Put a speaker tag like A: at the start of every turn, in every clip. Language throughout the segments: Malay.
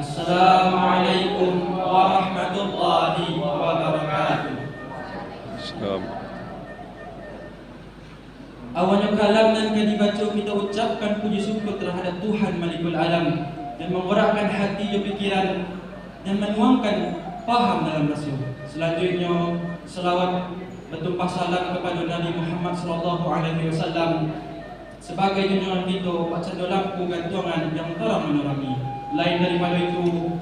A: Assalamualaikum warahmatullahi wabarakatuh. Awalnya kalam dan dibaca kita ucapkan puji syukur terhadap Tuhan Malikul Alam yang menggerakkan hati dan pikiran dan menuangkan faham dalam rasul. Selanjutnya selawat bertumpah salam kepada Nabi Muhammad sallallahu alaihi wasallam sebagai junjungan kita bacaan lampu gantungan yang terang menerangi. Lain daripada itu,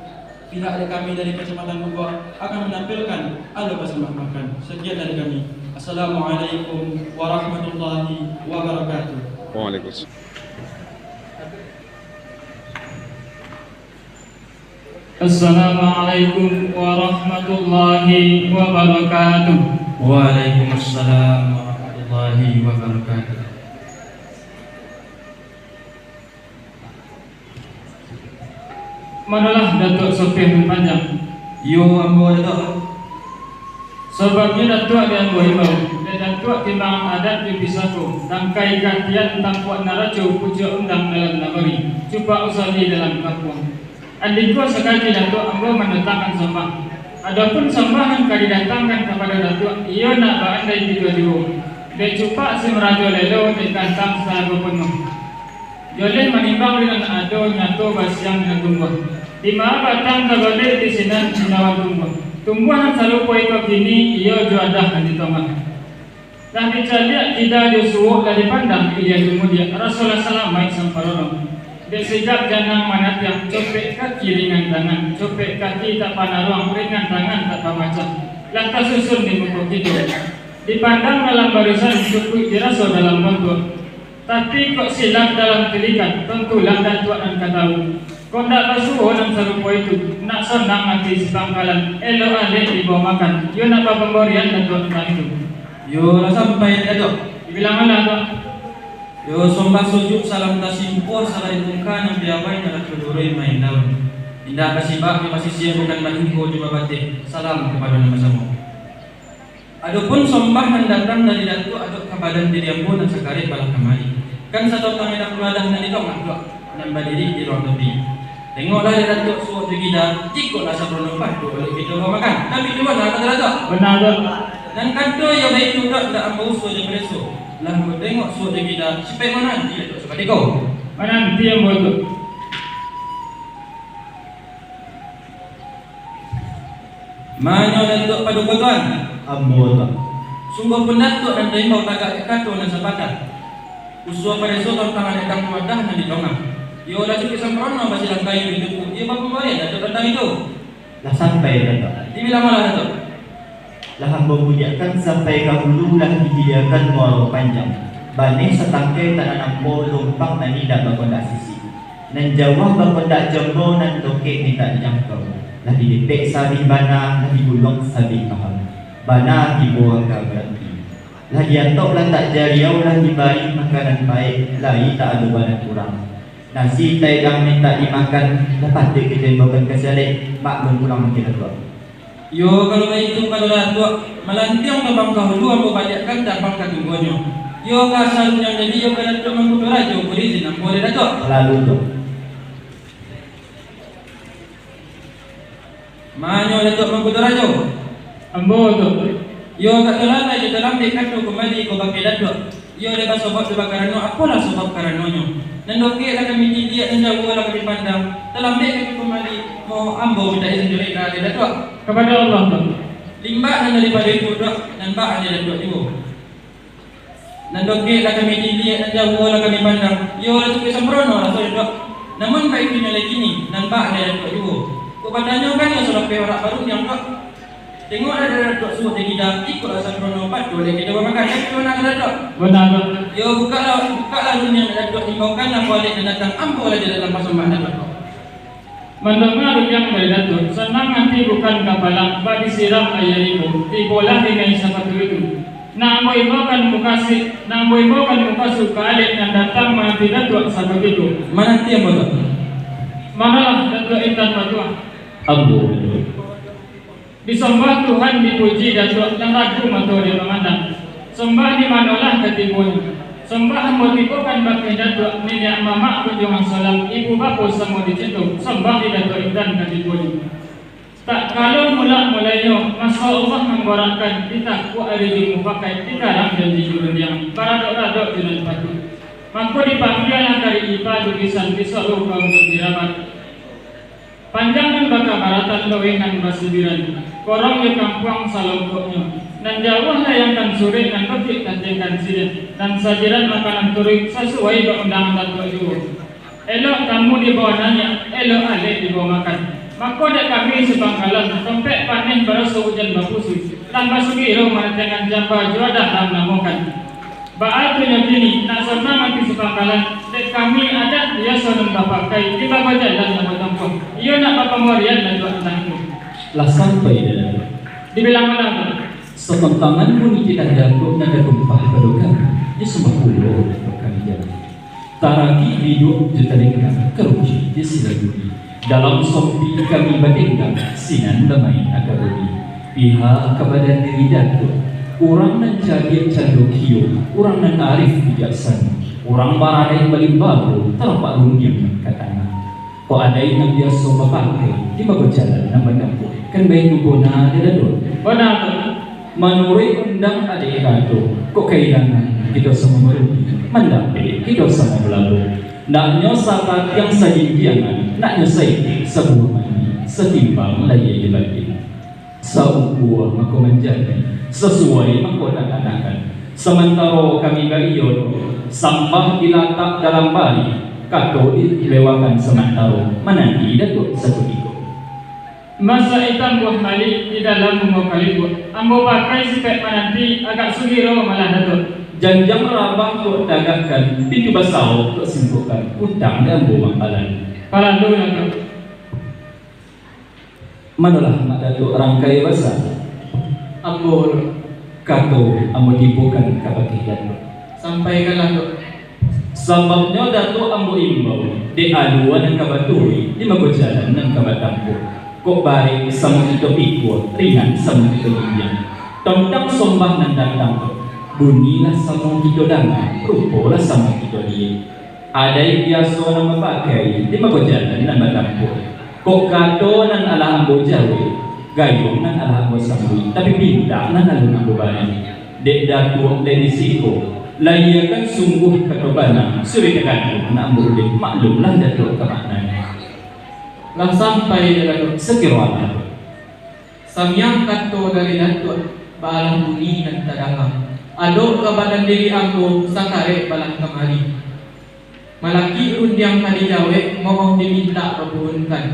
A: pihak dari kami dari Kecamatan Bogor akan menampilkan alu persembahkan. Sekian dari kami. Assalamualaikum warahmatullahi wabarakatuh.
B: Waalaikumsalam.
C: Assalamualaikum warahmatullahi wabarakatuh.
A: Waalaikumsalam warahmatullahi wabarakatuh.
C: Manalah Datuk Sopir bin Panjang.
A: Yo ambo Datuk.
C: Sebabnya Datuk dan Bohimau dan Datuk timbangan adat di Pisako tangkai katian tampuan naracu puja undang dalam nagari cuba usali dalam kampung. Andiko sekali Datuk ambo mendatangkan sembah. Adapun sembahan kali datangkan kepada Datuk ia nak berandai tiga-tiga. Dek cupa si merajo lelo dek kantang secara penuh. Joleh menimbang dengan ado nyato basiang dengan tumbuh. Di mana batang kagoleh di sinan sinawan tumbuh. Tumbuhan selalu poiko kini ia juadah di tengah. Dan dicaliak tidak disuruh dari pandang ia kemudian Rasulullah SAW baik samparono. Dek sejak janang manat yang copek kaki ringan tangan, copek kaki tak panah ruang ringan tangan tak pamaca. Lantas susun di muka kita. Dipandang dalam barisan cukup dirasa dalam bentuk. Tapi kok silap dalam telikat, tentulah Datuk dan katahu. Kau tak basuh dalam serupa itu, nak senang hati sepangkalan, elok alik dibawa makan. Yo nak apa pemberian Datuk tentang itu?
A: Yo lah sampai Datuk.
C: Dibilang mana Datuk?
A: Yo sombah sujud salam tasimpur salai mungkan yang biawai nak kedurui main daun. Indah kasibak di masih siang bukan malingko cuma batik. Salam kepada nama semua. Adapun sombah yang datang dari Datuk aduk kebadan diri ambo dan sekarit balah kemari. Kan satu kami dah keluadah dan ditong nak dan berdiri di ruang tepi. Tengoklah dia Datuk suruh pergi dah, ikutlah sabron lepas tu boleh kita bawa makan. Tapi di mana kata Datuk?
C: Benar Datuk.
A: Dan kata yang baik tu tak ambo usul je beresu. Lah ambo tengok suruh pergi dah, supaya mana nanti Datuk suka dikau.
C: Mana nanti yang betul?
A: Mana Datuk paduka tuan?
D: Ambo tak.
A: Sungguh pun Datuk dan Daimau tagak kato dan sepakat. Usul pada esok tangan datang kewadah dan ditongah. Yo dah cukup sempurna bagi langkai itu. Dia mampu bayar Datuk tentang itu.
D: Lah sampai Datuk.
A: Dibilang malah Datuk.
D: Lah hamba muliakan sampai ke hulu lah disediakan muara panjang. Bani setangkai tak nampo lumpang nani dak berkondak sisi. Nan jawah berkondak jombo nan tokek ni tak jangkau. Lah didepek sabi bana, lah digulung sabi kahal. Bana dibuang ke berarti. Lah diantok lah tak jariau lah diberi makanan baik, lai tak ada banyak kurang. Nasi taidang minta dimakan, lepas tu kita bawakan ke salik, mak berpulang kita tua.
A: Yo kalau itu kalau Datuk melantiang ke bangkah dulu ambo balikkan dan bangkah tunggunya. Yo kasar yang jadi yo kalau Datuk mengkudu raja boleh izin ambo boleh Datuk.
D: Lalu tu.
A: Manyo Datuk mengkudu raja.
C: Ambo tu.
A: Yo kat kelana je dalam dek katu kembali ko bagi Datuk. Yo le sebab kebakarannya apalah sebab karanonyo. Dan dokek lah kami dia dan jauh lah kami pandang. Dalam dek kami kembali mau ambo minta izin juri ke Datuk.
C: Kepada Allah tu.
A: Limbah dan daripada itu Dok dan bak ada Datuk juga. Dan dokek lah kami dia dan jauh lah kami pandang. Yo lah cukup sempurna lah sorry Dok. Namun baik itunya lagi ni dan bak ada Datuk juga. Kau padanya kan yo sudah orang baru yang Dok. Tengok ada Datuk suruh dia tidak ikutlah sempurna lepas tu boleh kita makan. Tapi mana ada Datuk?
C: Benar Datuk.
A: Yo bukalah dunia Datuk himbaukanlah balik dan datang ambo lah dia dalam persembahan Datuk.
C: Mendengar yang dari Datuk, senang nanti bukan kapalang, bagi siram ayah ibu, dibolah dengan sepatu itu. Nambo ibu kan mukasi, nambo ibu kan mukasu kalik yang datang menanti Datuk sahabat itu.
A: Mana nanti ambo Datuk?
C: Manalah Datuk intan batuan.
D: Ambo.
C: Disembah Tuhan dipuji Datuk, dan ragu mata dia memandang. Sembah di manalah ketimbun. Sembah ambo tipukan bakal datuk nenek mamak kunjungan salam ibu bapa semua dicintu sembah di datuk intan katipun. Tak kalau mulanya masa Allah menggorakkan kita ku hari mufakat kita ram janji yang paradok-radok dengan patut. Maka dipanggillah kari ipa tulisan kisah lupa untuk dirawat. Panjangan baka baratan lawengan basubiran korong ya kampung salongkoknya dan jauhlah yang kan sore dan petik kanjengkan sidan dan sajiran makanan turik sesuai undangan datuk juga. Elok tamu di bawah nanya, elok alik di bawah makan. Maka dak kami sebangkalan sampai panen berasa hujan bapusu tanpa sugiro mantengan jamba juadah ram namokan. Baal punya kini nak serta mati sebangkalan dek kami ada dia sonong bapakai di bawah jalan nama tempat. Ia nak bapa morian dan tuan tangku.
B: Lah sampai dalam
C: Dibilang mana?
B: sementangan pun tidak dapat nada gempah padukan di sembah pulau berkalian. Taraki hidup di telinga keruji di silaguri. Dalam sompi kami badingkan sinan damai akabudi. Pihak kepada diri datuk. Orang nan jadi candokio, orang nan arif bijaksana, orang baradai balik baru terpak runyam katanya. Kok ada yang biasa pakai di bawah jalan nama dapur kan baik guna dia dulu.
C: Benar.
B: Menurut undang adik kado, kok kehilangan kita semua merugi, mendapat kita semua berlalu. Nak nyosapat yang sajinjiangan, nak nyosai sebuah mandi, setimbang layai dibagi. Saukuah maka menjadi sesuai maka akan. Sementara kami bagiyo sampah dilatak dalam bali, kato dilewakan sementara menanti datuk satu ikut.
C: Masa ikan buah balik di dalam rumah kaliput. Ambo pakai sipek menanti agak sugiro malah datuk.
B: Janjang rabah untuk dagangkan pintu basau untuk simpulkan utang dan buang balan.
C: Palandu datuk.
B: Manalah mak datuk rangkai basah.
C: Ambo
B: Kato ambo dibukan kabaki datuk.
C: sampaikanlah datuk.
B: Sebabnya datuk ambo imbau di aduan dan kabaturi di mago jalan dan kabatampur. Kok baik sama itu pikul ringan sama itu ringan. Tentang sombah dan datang. Bunyilah sama kita dangan, rupalah sama kita dia. Ada yang biasa nama pakai di mago jalan dan batampur. Kok kato nan ala ambo jawi, gayung nan ala ambo sambui, tapi bintang nan alun ambo bani. Dek datuk dan disiko, layakan sungguh ketobana, suri tekan nak ambo ulik maklumlah datuk kemaknanya.
C: Lah sampai datuk.
B: Sekiranya
C: Samyang kato dari datuk balang bunyi dan tadangam. Aduk ke badan diri aku sakare balang kemari. Malaki undiang kali jawe mohon diminta perbuhunkan.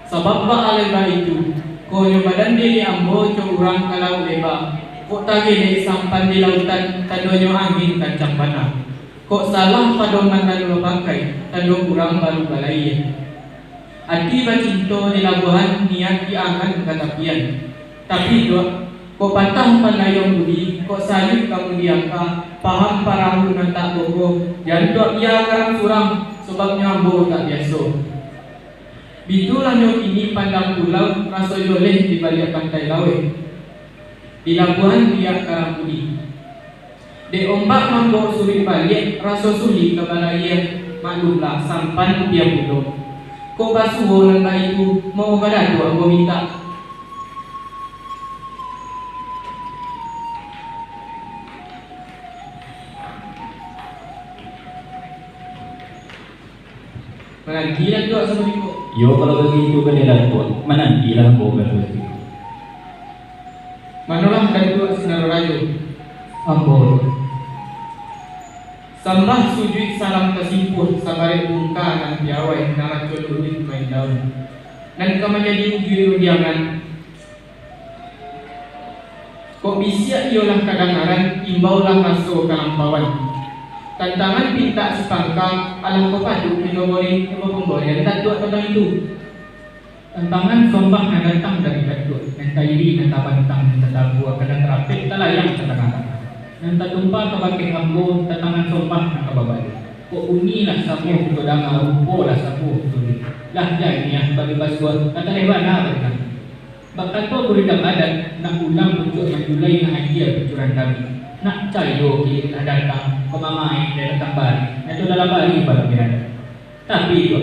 C: Sebab ba aleba itu konyo badan diri ambo curang kalau leba. Kok tagih sampan di lautan tadonyo angin kancang panah. Kok salah padoman lalu pakai tado kurang baru balai. Adi bacinto di labuhan niat diangan katapian. Tapi dua kok patah panayong budi, kok sayut kamu diangka, paham parahu nan tak bogo, dan dok ia karang surang, sebabnya ambo tak biasa. Bitulah nyo kini pandang pulau, rasa yoleh di balik pantai lawe. Di labuhan dia karang budi. De ombak mambo suri balik, rasa suli kebalaian, maklumlah sampan dia budo. Kok basuho nan itu mau kadado ambo minta. Menantilah doa sama Biko.
B: yo kalau begitu kan dia datuk, menantilah bawa begitu.
C: Manalah dari doa sinar rayu.
B: Ambo
C: Sambah sujud salam kesimpuh sabare bungka dan piawai naracun udit main daun. Dan menjadi ujung undiangan. Kok bisa ialah kadangaran imbaulah masuk kalampauan. Tantangan pinta sepangka alam kepadu pinogori pemborian datuk tentang itu. Tantangan sombah yang datang dari datuk dan kairi dan tabantang dan tadabua kadang terapik talayang tantangan. Dan tadumpa kabake ambo tantangan sombah yang kababali. Kok unilah samu kudanga rupo lah samu tuli. Lah jai niah bagi basuan kata lewana berkan. Bakato kuridang adat nak ulang untuk menjulai na idea kecuran kami.
B: nak cayo kita datang ke mamai dia datang balik itu dalam balik pada dia tapi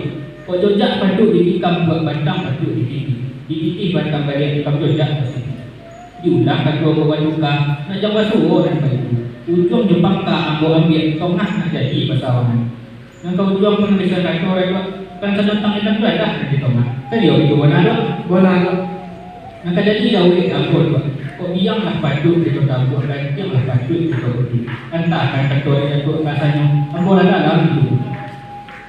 B: kok jojak padu dikikam buat batang padu dikiki batang balik kam jojak diulang kedua bawa duka nak jawa suruh dan baju ujung Jepang ka ambo ambil tongah nak jadi pasawan yang kau ujung pun bisa kata orang kan sedang itu ada di tongah tadi itu boleh nak jadi jauh aku kok bianglah padu di kota buat dan bianglah padu di kota itu entah kan ketua itu kasanya ambo ada dalam itu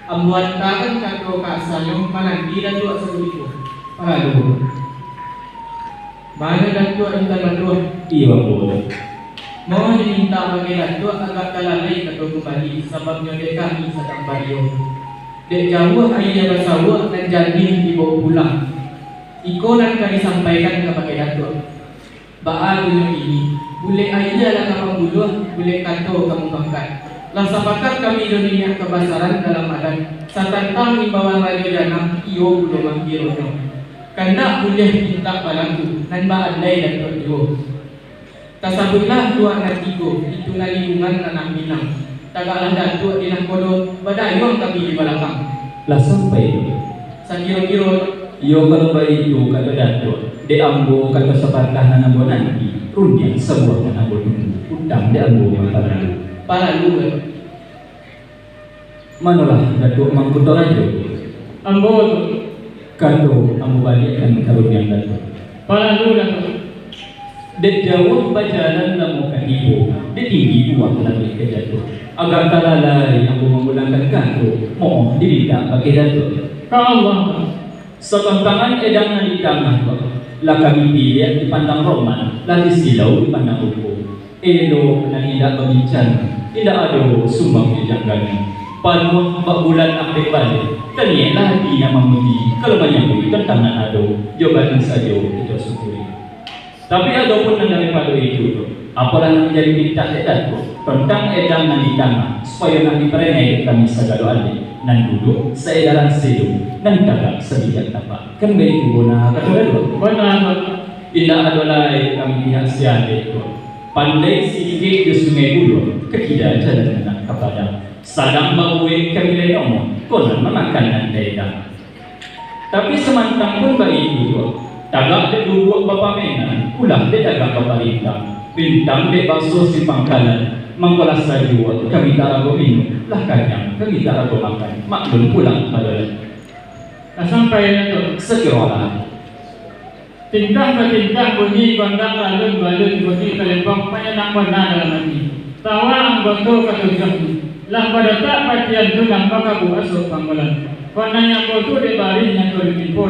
E: Ambuan kan kado kasanya manandi dan dua sebegitu.
B: para dulu
E: Mana dan dua intan dua.
B: iya boleh
E: Mohon diminta bagi datu agak kalalai kado kembali sebabnya dek kami sedang bariyo. Dek jauh ayah bersawah dan janji dibawa pulang. Iko dan kami sampaikan kepada datu. Baal dunia ini, boleh ayah lah kamu buluh, boleh kanto kamu bangkat. Lah sepakat kami dunia kebasaran dalam adat. Satantang imbauan raja janam iyo belum manggirono. Kandak boleh minta balangku nan ba andai dan iyo. Tasabutlah dua anak tigo itu na lingkungan anak minang. Tagalah datu di kodo badayong kami di belakang.
B: lah sampai
E: Sa kiro-kiro
B: yo kalau bayi itu kata dato de ambo kata sepatah nanabu nanti runyang sebuah nanabu tunggu utang de ambo yang lalu
E: para luwe.
B: manalah dato mangkutor aja
C: Ambo
B: kado ambo balikkan kalau yang dato
C: para lu dato.
B: de jauh bajalan namu kadibo de tinggi uang lagi ke dato agak kalalari ambo memulangkan kado mau diminta pakai dato
C: Ka Allah
B: sekentangan edang di tengah lah kami dilihat di pandang Roman lagi silau di pandang hukum elo dan tidak berbincang tidak ada sumbang di jangganya panuh 4 bulan akhir balik ternyata dia memuji kalau banyak duit tentangan ada jawaban saja kita syukuri tapi ada pun daripada itu apalah yang menjadi minta edan tentang edan yang di tengah supaya nanti perenai kami segala adik nan duduk seedaran sedu nan kakak sebijak tapak kan baik guna kata dulu
C: benar.
B: tidak ada lain kami pihak siade itu pandai sedikit di sungai bulu kekidah jalan anak kepada sadang bawe kami lenomo konon memakan nan daerah tapi semantang pun baik itu tagak de duduk bapa menan ulah de dagang bapa rintang bintang de basuh si pangkalan mangkolas saja kami tak ragu minum lah kanyang kami tak ragu makan maklum pulang pada
C: Sampai dato.
B: sekiranya
C: Tingkah ke tingkah bunyi gondang balun bunyi kelempong menyenang benar dalam hati. Tawa ang boto katujang lang pada tak patian tu lang pakabu asok panggolan. Kona yang boto de bari yang tu ditimpo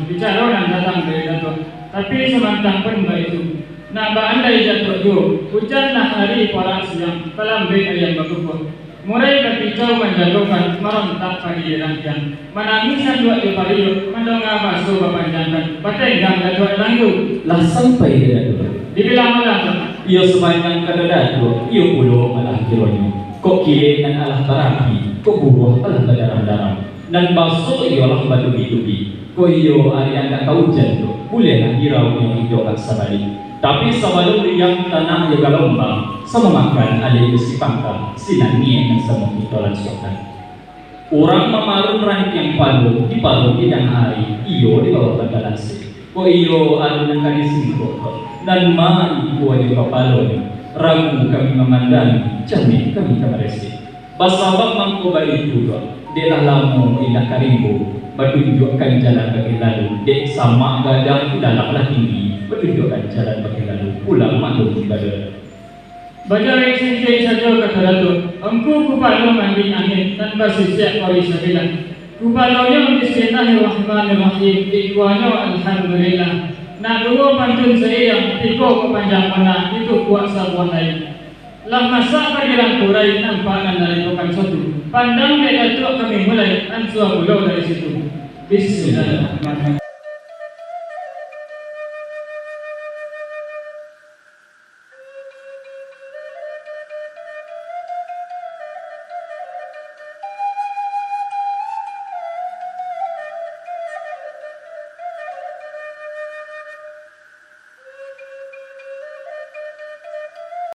C: bicara dan datang dari dato. Tapi semantang pun itu. Nak ba andai jatuh jo, hujanlah hari para siang, kalambe ayam bagupot. Murai berkicau menjatuhkan merontak pagi rangkaian. Menangisan dua di pariyo, mendongak basuh berpanjangkan. Batenggang datua langgu.
B: lah sampai dia dulu
C: Dibilang malam.
B: ia sepanjang kata datu ia pulau malah kironyo kok kiri dan alah terapi kok buruh alah berdarah-darah dan basuh ialah batu bidubi kok iyo hari anda kau jatuh bolehlah hirau yang hidupkan sabalik tapi sebelum yang tanah juga lombang sama makan ada besi pangkal sinan niat yang sama itolan sokan orang memarun ranting palu di palu tidak hari iyo di bawah bagalansi kok iyo anu nang kali singko dan ma ibu di palu ragu kami memandang cermin kami kamaresi basabak mangko itu delah lamu indah karimbo bertunjukkan jalan bagi lalu dek sama gadang dalamlah tinggi bertunjukkan jalan bagi lalu pulang maklum ibadah
C: Baca eksensei saja kata dato. Engkau kupalo mandi angin tanpa sisiak kori sabilan. Kupalonya bismillahirrahmanirrahim. Ikhwanya alhamdulillah. Nak dua pantun saya tiko kepanjang mana itu kuasa buat lain. Lah masa pergilan kurai nampak dari bukan satu. Pandang mereka kami mulai ansua pulau dari situ. Bismillahirrahmanirrahim.